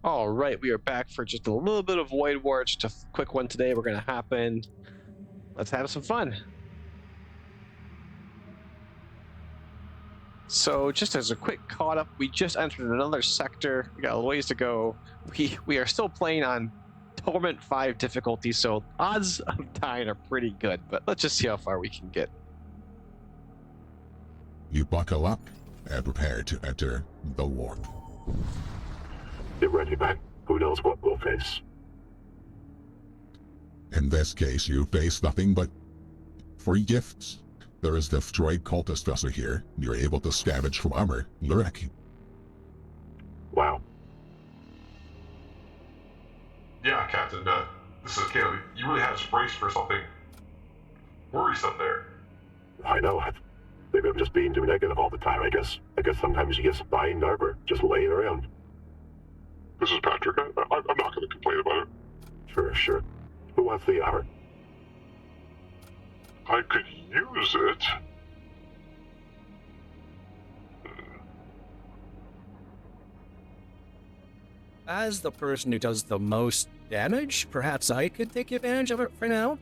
All right, we are back for just a little bit of Void War. Just a quick one today. We're going to happen. Let's have some fun. So, just as a quick caught up, we just entered another sector. We got a ways to go. We are still playing on Torment 5 difficulty, so odds of dying are pretty good. But let's just see how far we can get. You buckle up and prepare to enter the warp. Get ready, man. Who knows what we'll face? In this case, you face nothing but free gifts. There is the destroyed cultist vessel here. You're able to scavenge from armor. Lurek. Wow. Yeah, Captain, this is Caleb. You really had us braced for something worrisome there. I know. Maybe I'm just being too negative all the time, I guess. I guess sometimes you get buying armor, just laying around. This is Patrick. I'm not going to complain about it. Sure. Who wants the armor? I could use it. As the person who does the most damage, perhaps I could take advantage of it for now?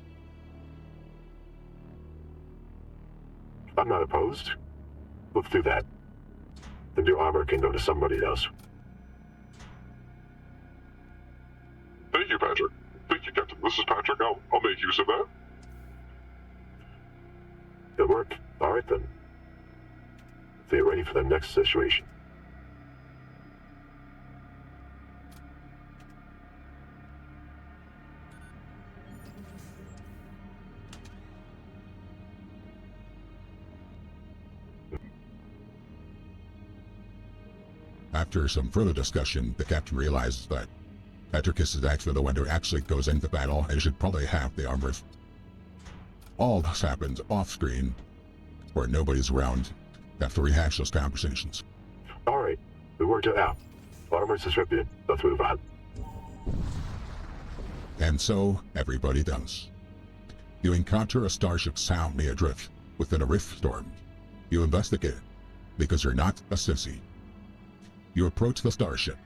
I'm not opposed. Let's do that. The new armor can go to somebody else. Thank you, Patrick. Thank you, Captain. This is Patrick. I'll make use of that. Good work. All right, then. So you're ready for the next situation. After some further discussion, the captain realizes that Patrick is actually the one who actually goes into battle and should probably have the armor. All this happens off-screen, where nobody's around. Have to rehash those conversations. All right. We worked it out. Armor's distributed. Let's move on. And so, everybody does. You encounter a starship soundly adrift within a rift storm. You investigate it, because you're not a sissy. You approach the starship.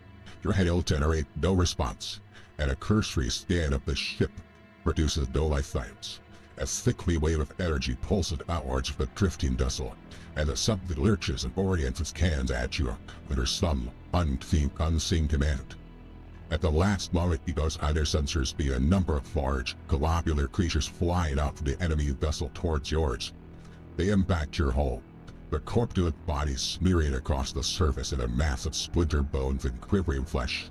Your head will generate no response, and a cursory scan of the ship produces no life signs. A sickly wave of energy pulses outwards from the drifting vessel, and the something lurches and orients its cannons at you under some unseen command. At the last moment, you notice on their sensors be a number of large, globular creatures flying out from the enemy vessel towards yours. They impact your hull, their corpulent bodies smearing across the surface in a mass of splintered bones and quivering flesh.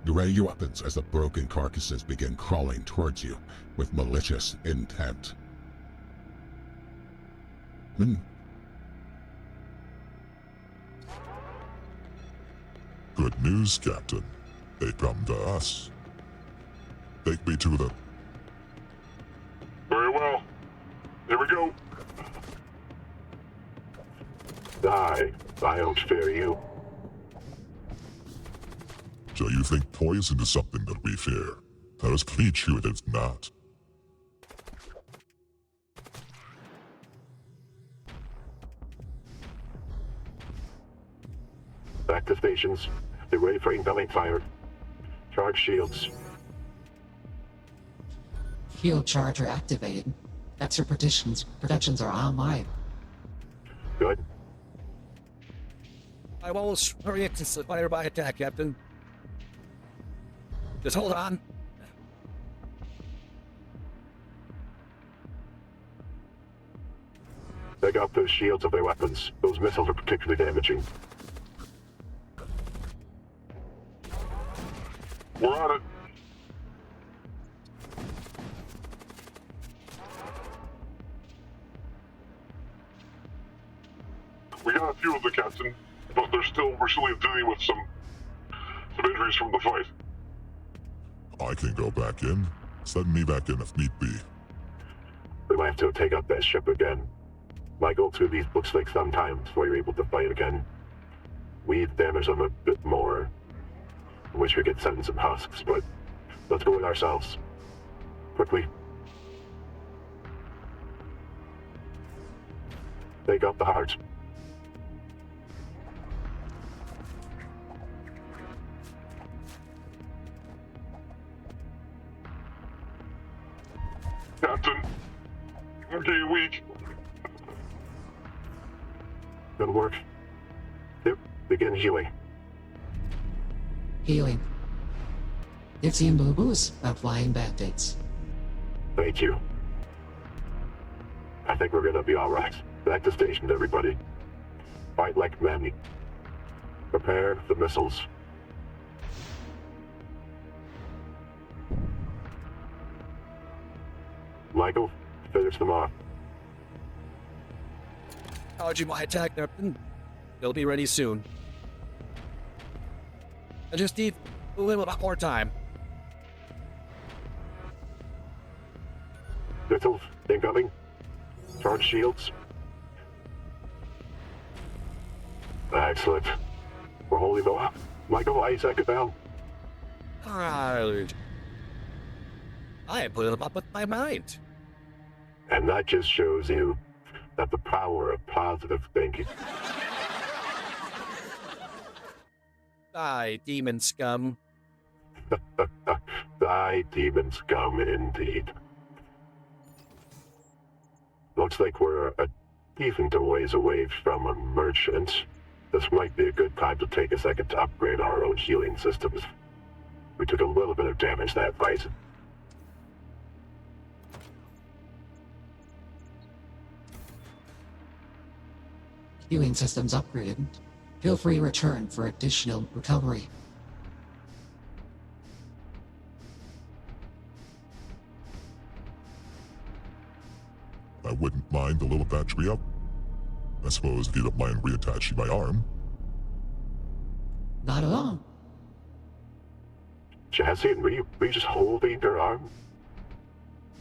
You ready your weapons as the broken carcasses begin crawling towards you with malicious intent. Good news, Captain. They come to us. Take me to the... Very well. Here we go. I don't fear you. So you think poison is something that we fear? Let us teach you it is not. Back to stations. They're ready for incoming fire. Charge shields. Shield charger activated. Extra protections are online. Good. I will hurry it to fire by attack, Captain. Just hold on. Take out those shields of their weapons. Those missiles are particularly damaging. We're on it. We got a few of the Captain, but we're still dealing with some injuries from the fight. I can go back in. Send me back in if need be. We might have to take out that ship again. Might go through these books like sometimes before you're able to fight again. We've damaged them a bit more. I wish we could send some husks, but let's go with ourselves. Quickly. Take out the heart. Captain, I'm getting weak. Good work. Yep, begin healing. Healing. 15 boo-boos, applying band-aids. Thank you. I think we're gonna be alright. Back to station, everybody. Fight like men. Prepare the missiles. Michael, finish them off. Acknowledging my attack, Captain. They'll be ready soon. I just need a little bit more time. Missiles incoming. Charge shields. Excellent. We're holding them up. Michael, Isaac it down. I put it up with my mind. And that just shows you that the power of positive thinking. Die, demon scum. Thy demon scum indeed. Looks like we're a decent ways away from a merchant. This might be a good time to take a second to upgrade our own healing systems. We took a little bit of damage that fight. Healing systems upgraded. Feel free to return for additional recovery. I wouldn't mind a little battery up. I suppose if you don't mind reattaching my arm. Not at all. Jazzy, were you just holding your arm?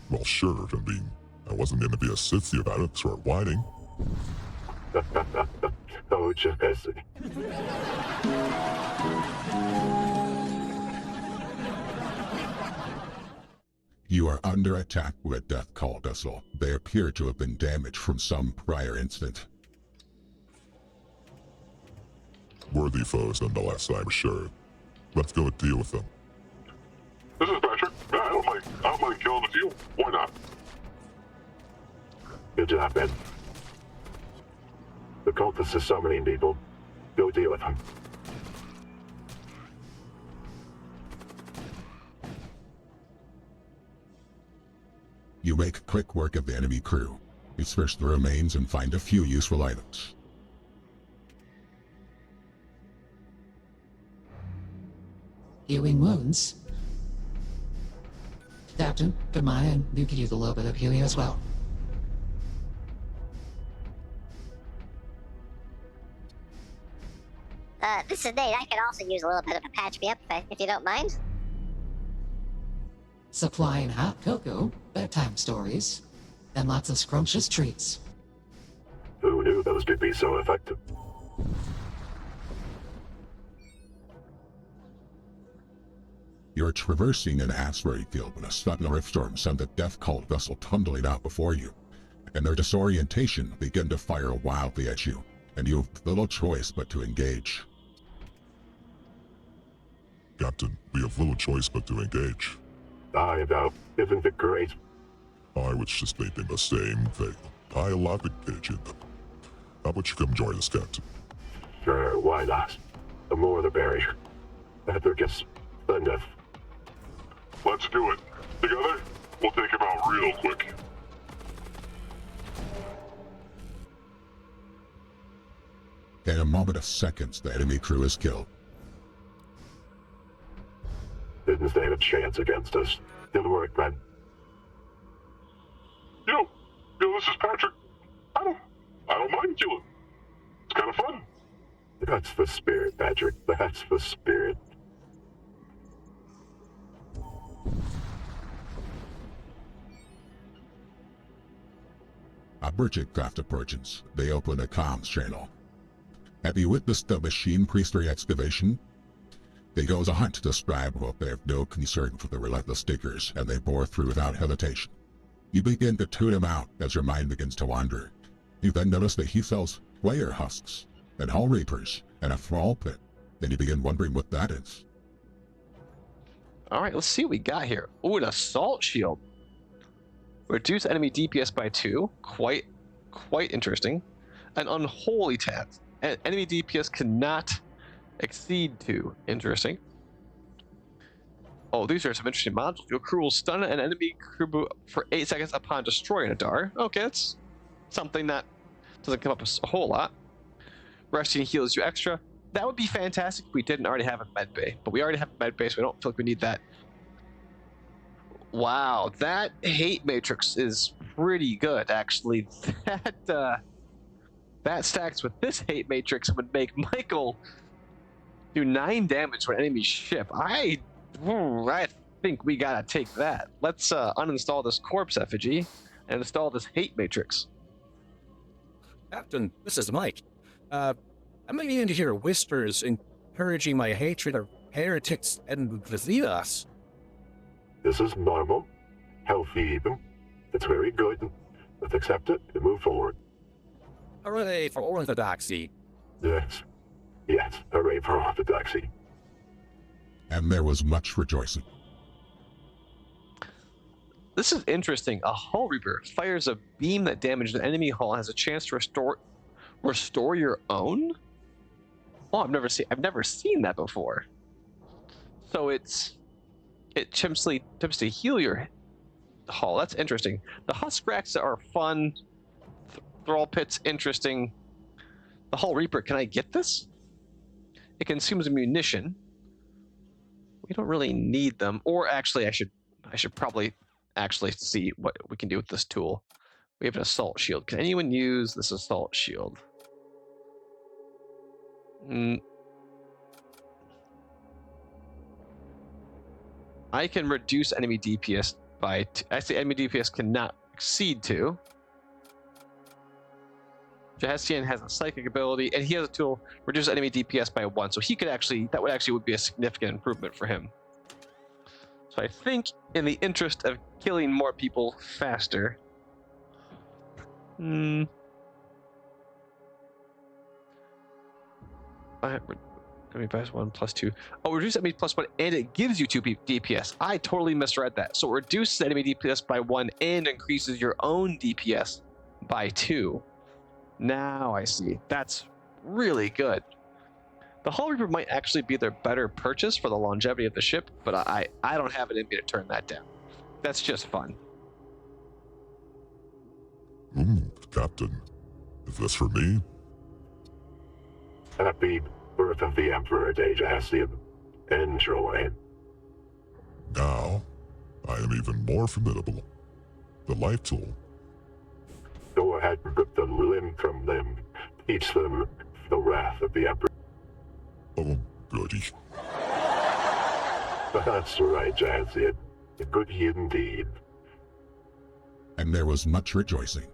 Well, sure, I mean, I wasn't going to be a sissy about it, start whining. Oh, Jazzy. You are under attack with a death call vessel. They appear to have been damaged from some prior incident. Worthy foes nonetheless, I'm sure. Let's go deal with them. This is Patrick. Yeah, I don't mind killing a few. Why not? Good job, Ben. The cultist is summoning people. Go deal with them. You make quick work of the enemy crew. You search the remains and find a few useful items. Healing wounds. Captain, come on in. You can use a little bit of healing as well. This is Nate. I could also use a little bit of a patch me up if you don't mind. Supplying hot cocoa, bedtime stories, and lots of scrumptious treats. Who knew those could be so effective? You're traversing an asteroid field when a sudden riftstorm sent a death cult vessel tumbling out before you. In their disorientation, begin to fire wildly at you, and you have little choice but to engage. Captain, we have little choice but to engage. I know. Isn't it great? I was just thinking the same thing. I love engaging them. How about you come join us, Captain? Sure, why not? The more the merrier. After gets enough. Let's do it. Together, we'll take him out real quick. In a moment of seconds, the enemy crew is killed. Didn't stand a chance against us. Good work, Ben. Yo, this is Patrick. I don't mind killing. It's kind of fun. That's the spirit, Patrick. That's the spirit. A bridget craft approaches. They open a comms channel. Have you witnessed the machine priestry excavation? They go as a hunt to describe what they have no concern for the relentless diggers, and they bore through without hesitation. You begin to tune him out as your mind begins to wander. You then notice that he sells player husks, and hull reapers, and a thrall pit. Then you begin wondering what that is. All right, let's see what we got here. Ooh, an assault shield. Reduce enemy DPS by 2. Quite interesting. An unholy task. Enemy DPS cannot exceed 2. Interesting. Oh, these are some interesting modules. Your crew will stun an enemy crew for 8 seconds upon destroying a Dar. Okay, that's something that doesn't come up a whole lot. Resting heals you extra. That would be fantastic if we didn't already have a med bay, but we already have a med bay, so we don't feel like we need that. Wow, that hate matrix is pretty good, actually. That stacks with this hate matrix would make Michael do 9 damage to an enemy ship. I think we gotta take that. Let's uninstall this corpse effigy and install this hate matrix. Captain, this is Mike. I'm beginning to hear whispers encouraging my hatred of heretics and Vazilas. This is normal, healthy even. It's very good. Let's accept it and move forward. Hooray for orthodoxy. Yes. Yes, hooray for orthodoxy. And there was much rejoicing. This is interesting. A Hull Reaper fires a beam that damaged an enemy hull, has a chance to restore your own? Oh, I've never seen that before. So it attempts to heal your hull. That's interesting. The Husk Racks are fun. Thrall Pit's interesting. The Hull Reaper, can I get this? It consumes munition. We don't really need them. Or actually, I should probably actually see what we can do with this tool. We have an assault shield. Can anyone use this assault shield? I can reduce enemy DPS by actually enemy DPS cannot exceed 2. Jahestian has a psychic ability, and he has a tool reduce enemy DPS by 1. So he could actually would be a significant improvement for him. So I think in the interest of killing more people faster, enemy plus 1 plus 2. Oh, reduce enemy plus 1 and it gives you 2 DPS. I totally misread that. So it reduces enemy DPS by 1 and increases your own DPS by 2. Now I see. That's really good. The Hull Reaper might actually be their better purchase for the longevity of the ship, but I don't have it in me to turn that down. That's just fun. Captain, is this for me? Happy birth of the Emperor Day, Jahestian. Enjoy. Now, I am even more formidable. The life tool. Go ahead and rip the limb from them. Teach them the wrath of the Emperor. Oh, goody. That's right, Jahestian. Good indeed. And there was much rejoicing.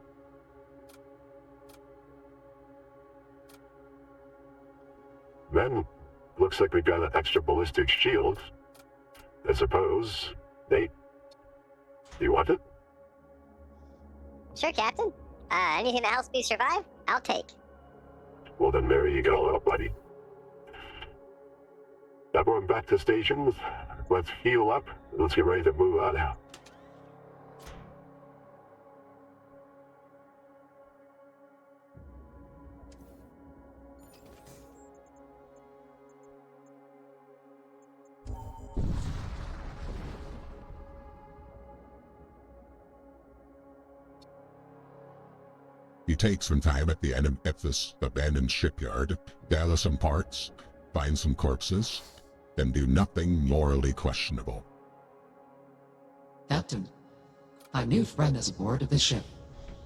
Then, looks like we got an extra ballistic shield. I suppose. Nate, do you want it? Sure, Captain. Anything that helps me survive, I'll take. Well then, there you go, little buddy. Everyone back to stations. Let's heal up. Let's get ready to move on out. He takes some time at this abandoned shipyard, gather some parts, find some corpses, and do nothing morally questionable. Captain, our new friend is aboard of the ship.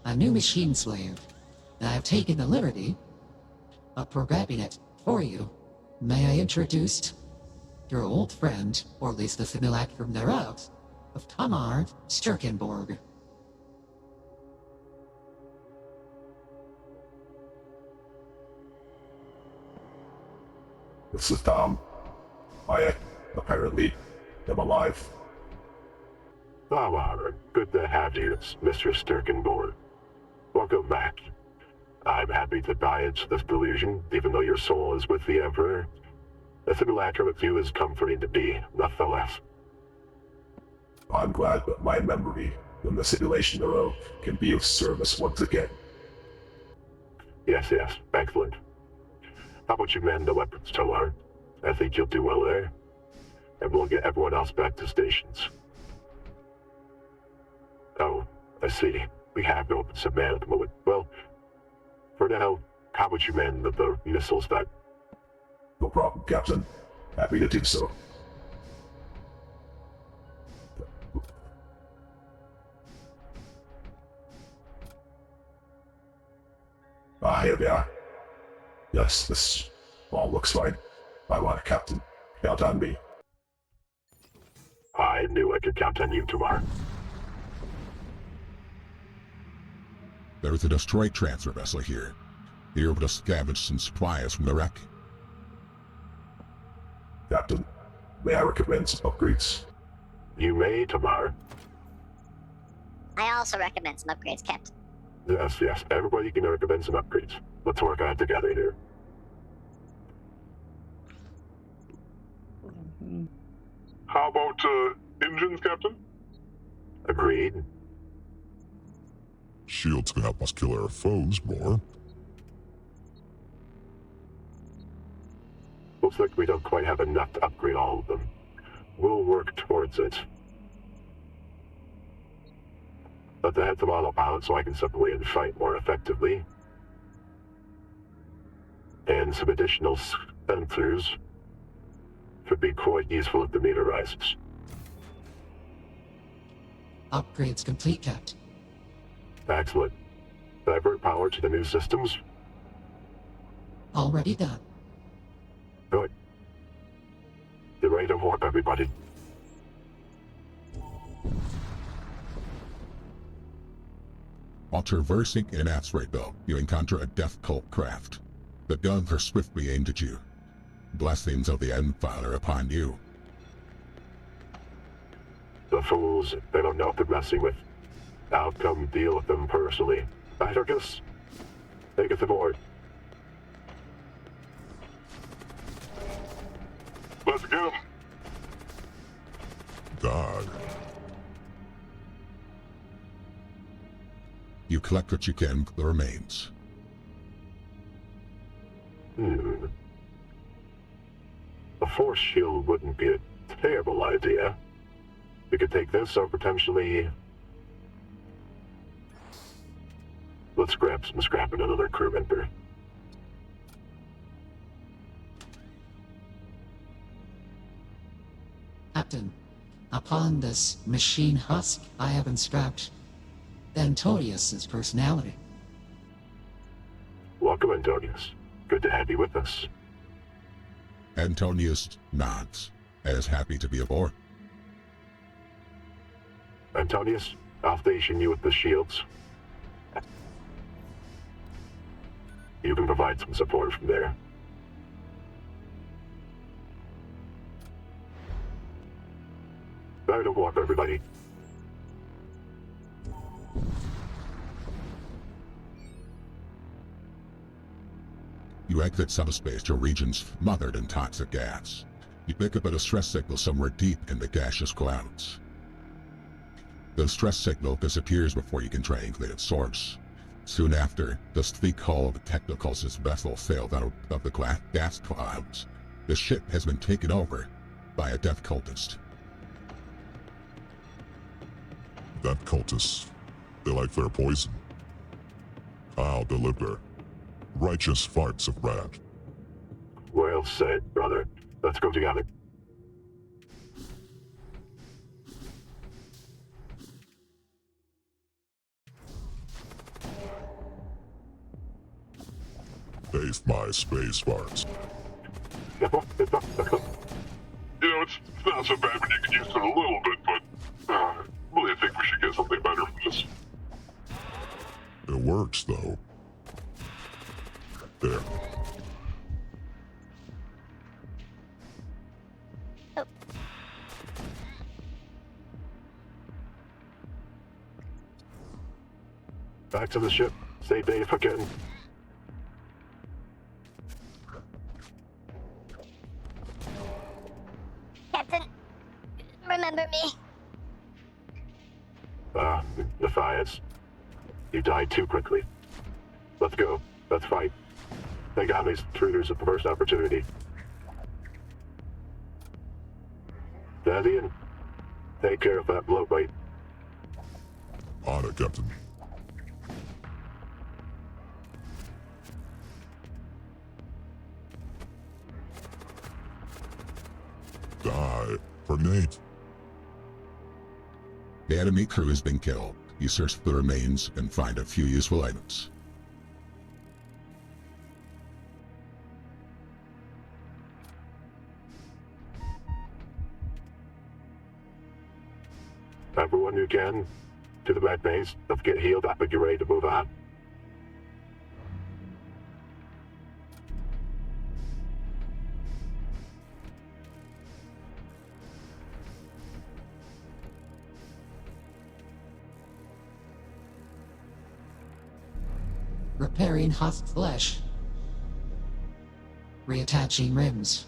A new machine slave. I have taken the liberty of programming it for you. May I introduce your old friend, or at least the simulacrum thereof, of Tamar Sturkenborg. This is Tom. I apparently am alive. Tamar, good to have you, Mr. Sturkenborg. Welcome back. I'm happy to buy into this delusion, even though your soul is with the Emperor. A simulacrum with you is comforting to be, nothing less. I'm glad that my memory then the simulation below can be of service once again. Yes, yes, excellent. How about you man the weapons, Tomar? I think you'll do well there. And we'll get everyone else back to stations. Oh, I see. We have no weapons to man at the moment. Well, for now, how about you man the missiles that... No problem, Captain. Happy to do so. Here we are. Yes, this all looks fine. I want a captain. Count on me. I knew I could count on you, Tomar. There is a destroyed transfer vessel here. You're able to scavenge some supplies from the wreck. Captain, may I recommend some upgrades? You may, Tomar. I also recommend some upgrades, Captain. Yes, yes, everybody can recommend some upgrades. Let's work on it together here. How about engines, Captain? Agreed. Shields can help us kill our foes more. Looks like we don't quite have enough to upgrade all of them. We'll work towards it. Let's add some autopilot so I can step away and fight more effectively. And some additional sensors could be quite useful if the need arises. Upgrades complete, Captain. Excellent. Divert power to the new systems. Already done. Good. Get ready to warp, everybody. While traversing an asteroid belt, you encounter a death cult craft. The guns are swiftly aimed at you. Blessings of the Endfather are upon you. The fools, they don't know what they're messing with. I'll come deal with them personally. Itarchus, take us aboard. Let's get him. God. You collect what you can from the remains. A force shield wouldn't be a terrible idea. We could take this or potentially... Let's grab some scrap and another crew member. Captain, upon this machine husk, I have inscribed Antonius's personality. Welcome, Antonius. Good to have you with us. Antonius nods and is happy to be aboard. Antonius, I'll station you with the shields. You can provide some support from there. Better to walk, everybody. You exit subspace to regions smothered in toxic gas. You pick up a distress signal somewhere deep in the gaseous clouds. The distress signal disappears before you can triangulate its source. Soon after, the sleek hull of the Technocult's vessel sailed out of the gas clouds. The ship has been taken over by a death cultist. That cultists, they like their poison. I'll deliver. Righteous farts of rat. Well said, brother. Let's go together. Taste my space farts. You know, it's not so bad when you get used to it a little bit, but really I think we should get something better from this. It works, though. There. Oh. Back to the ship. Save Dave again. Captain, remember me. Defiance. You died too quickly. Let's go. Let's fight. Take on these intruders at the first opportunity. Davian, take care of that bloatweight. On it, Captain. Die for Nate. The enemy crew has been killed. You search the remains and find a few useful items. Everyone who can, to the med base. Let's get healed up and get ready to move on. Repairing hot flesh. Reattaching rims.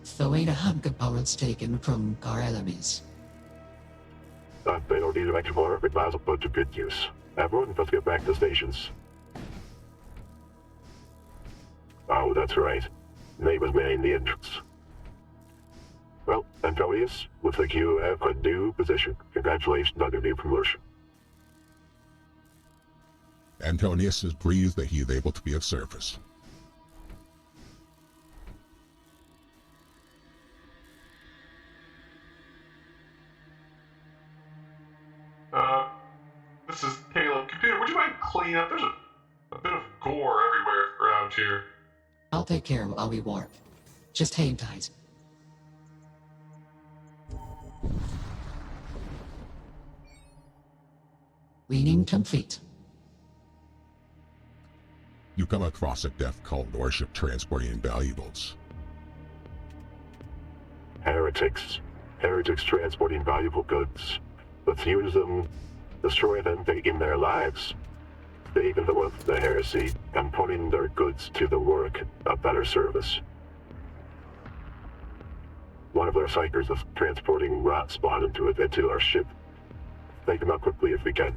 Throwing a hum components taken from our enemies. They don't need to make more. It might as well put to good use. Everyone, let's get back to stations. Oh, that's right. Nate was manning the entrance. Well, Antonius, looks like you have a new position. Congratulations on your new promotion. Antonius has breathed that he is able to be of service. This is Caleb. Computer, would you mind cleaning up? There's a bit of gore everywhere around here. I'll take care of it while we warp. Just hang tight. Leaning complete. You come across a death cult warship transporting valuables. Heretics. Heretics transporting valuable goods. Let's use them, destroy them, taking their lives. Saving them with the heresy and putting their goods to the work of better service. One of their psychers is transporting rat spawn into our ship. Take them out quickly if we can.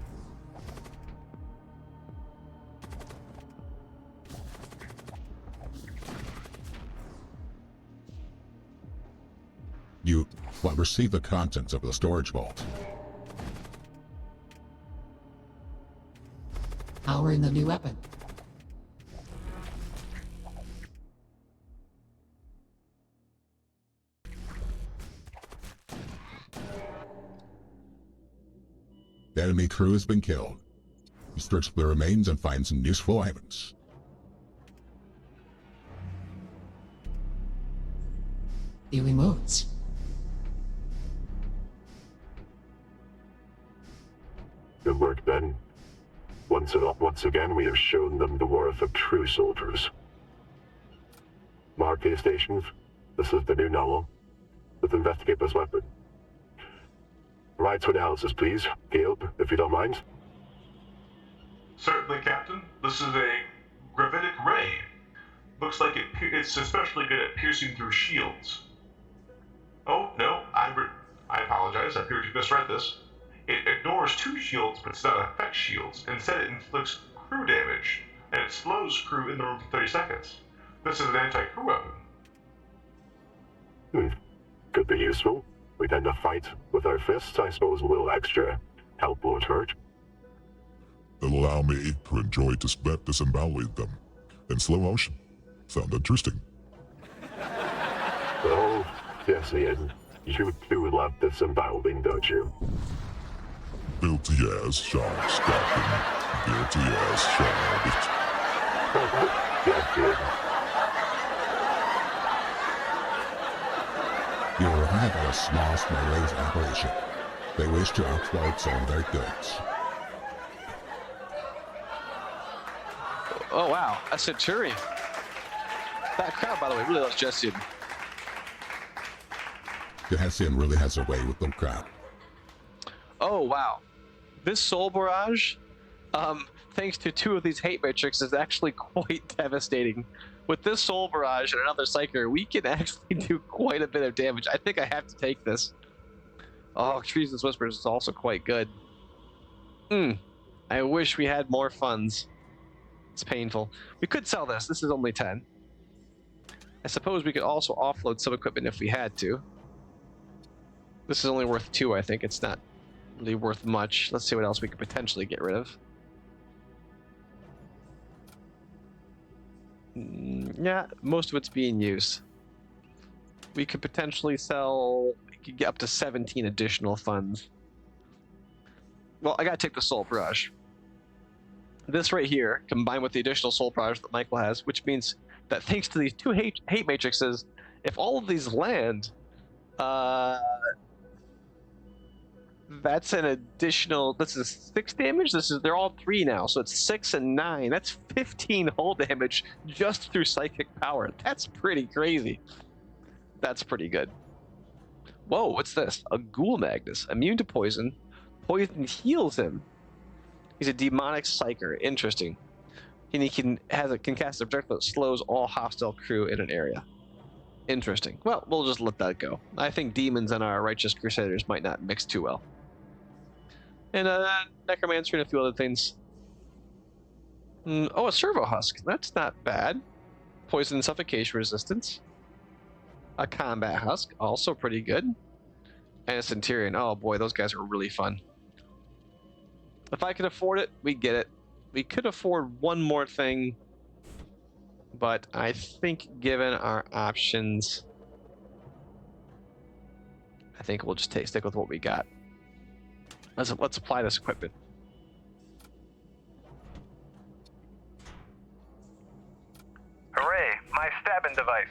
You will receive the contents of the storage vault. Powering the new weapon. The enemy crew has been killed. You search the remains and find some useful items. Daily modes. Good work, Ben. Once again, we have shown them the worth of true soldiers. Market stations, this is the new novel. Let's investigate this weapon. Provide to analysis, please. Caleb, if you don't mind. Certainly, Captain. This is a gravitic ray. Looks like it's especially good at piercing through shields. Oh, no, I apologize. I appear to misread this. It ignores two shields but does not affect shields. Instead, it inflicts crew damage, and it slows crew in the room for 30 seconds. This is an anti-crew weapon. Could be useful. We tend to fight with our fists. I suppose a little extra help won't hurt. It'll allow me to enjoy disemboweling them in slow motion. Sound interesting? Oh, yes, Ian. You do love disemboweling, don't you? Guilty as charged, Captain. Guilty as charged. Yes, Ian. You arrive at a small Smallways operation. They wish to offload some of their goods. Oh wow, a Centurion. That crowd, by the way, really loves Jessian. The Hessian really has a way with the crowd. Oh wow, this soul barrage, thanks to two of these hate matrix, is actually quite devastating. With this soul barrage and another psyker, we can actually do quite a bit of damage. I think I have to take this. Oh, Treason's Whispers is also quite good. I wish we had more funds. It's painful. We could sell this. This is only 10. I suppose we could also offload some equipment if we had to. This is only worth 2, I think. It's not really worth much. Let's see what else we could potentially get rid of. Yeah, most of it's being used. We could potentially sell... We could get up to 17 additional funds. Well, I gotta take the Soul Barrage. This right here, combined with the additional Soul Barrage that Michael has, which means that thanks to these 2 hate matrices, if all of these land, that's an additional... This is 6 damage? They're all 3 now, so it's 6 and 9. That's 15 hull damage just through Psychic Power. That's pretty crazy. That's pretty good. Whoa, what's this? A Ghoul Magnus. Immune to poison. Poison heals him. He's a demonic psyker. Interesting. And he can cast a projectile that slows all hostile crew in an area. Interesting. Well, we'll just let that go. I think demons and our righteous crusaders might not mix too well. And necromancer and a few other things. Oh, a servo husk. That's not bad. Poison and suffocation resistance. A combat husk, also pretty good. And a centurion. Oh boy, those guys are really fun. If I could afford it, we'd get it. We could afford one more thing, but I think given our options, I think we'll just stick with what we got. Let's apply this equipment. Hooray, my stabbing device.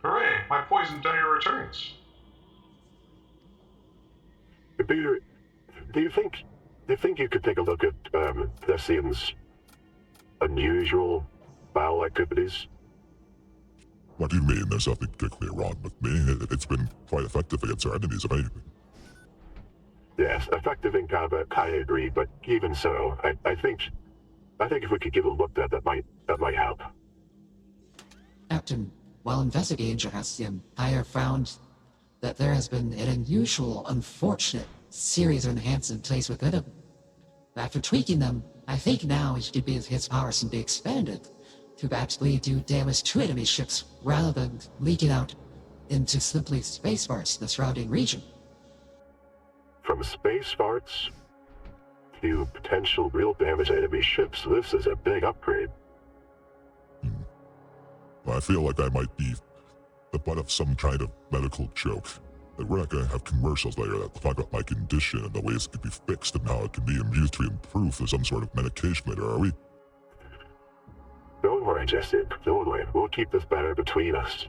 Hooray, my poison dagger returns. Peter, do you think you could take a look at Thessian's unusual bowel activities? What do you mean? There's nothing particularly wrong with me. It's been quite effective against our enemies, if anything. Yes, effective in combat, I agree, but even so, I think if we could give a look at that might help. Captain, while investigating Jurassium, I have found that there has been an unusual, unfortunate series of enhancements placed within him. After tweaking them, I think now his powers can be expanded to actually do damage to enemy ships rather than leaking out into simply space farts in the surrounding region. From space farts to potential real damage to enemy ships, this is a big upgrade. I feel like I might be the butt of some kind of medical joke. Like we're not going to have commercials later that talk about my condition and the ways it can be fixed and how it can be used to improve for some sort of medication later, are we? Don't worry, Jesse. Don't worry. We'll keep this matter between us.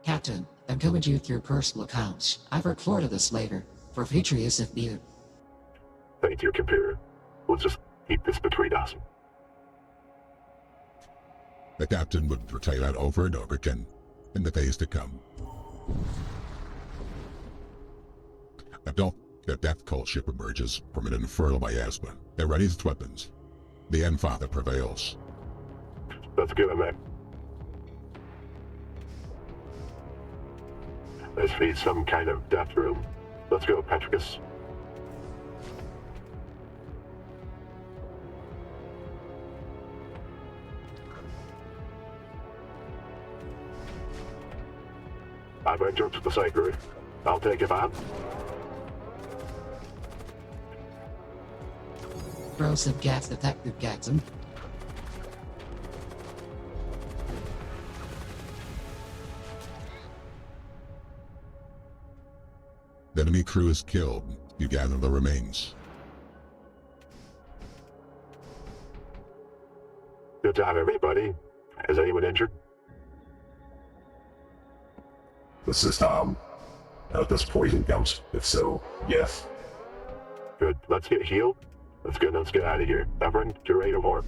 Captain, I'm coming to you through personal accounts. I've recorded this later, for future use if needed. Thank you, computer. We'll just keep this between us. The captain would retell that over and over again in the days to come. Until the Death Cult ship emerges from an infernal miasma. It readies its weapons. The Endfather prevails. Let's give him that. This needs some kind of death room. Let's go, Petricus. I'm going to jump to the sanctuary. I'll take him out. Throw some gas detective Gadsden. The enemy crew is killed. You gather the remains. Good job, everybody. Is anyone injured? This is Tom. Does poison count? If so, yes. Good. Let's get healed. Let's get out of here. Everyone, get ready to warp.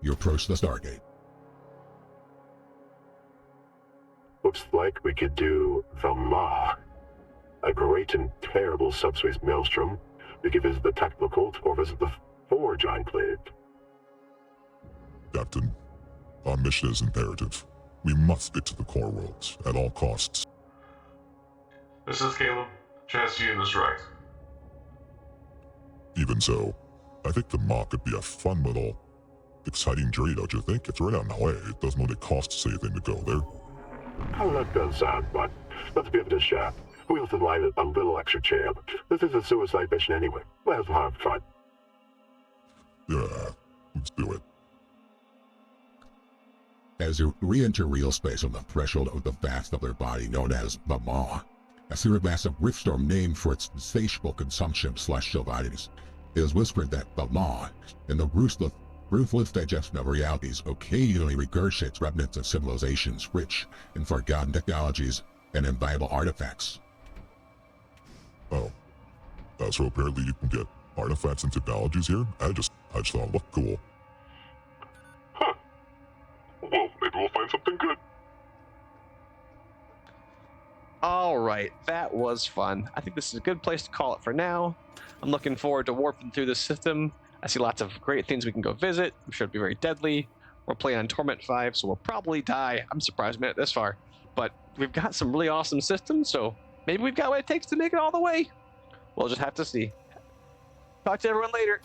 You approach the Stargate. Looks like we could do the Maw. A great and terrible subspace maelstrom. We could visit the Technical Cult or visit the Forge Enclave. Captain, Our mission is imperative. We must get to the core worlds at all costs. This is Caleb. Chastian is right. Even so, I think the mock could be a fun little exciting journey, don't you think? It's right out in the way. It doesn't really cost us anything to go there. Oh, that does sound fun. Let's give it a shot. We'll survive a little extra chance. This is a suicide mission anyway. Let's have fun. Yeah, let's do it. As you re-enter real space on the threshold of the vast other body known as the Maw, a supermassive riftstorm named for its insatiable consumption of celestial bodies, it is whispered that the Maw, in the ruthless digestion of realities, occasionally regurgitates remnants of civilizations rich in forgotten technologies and inviolable artifacts. Oh, so apparently you can get artifacts and technologies here? I just thought it looked cool. Huh. Well, maybe we'll find something good. All right, that was fun. I think this is a good place to call it for now. I'm looking forward to warping through this system. I see lots of great things we can go visit. I'm sure it'll be very deadly. We're playing on Torment 5, so we'll probably die. I'm surprised we made it this far. But we've got some really awesome systems, so maybe we've got what it takes to make it all the way. We'll just have to see. Talk to everyone later.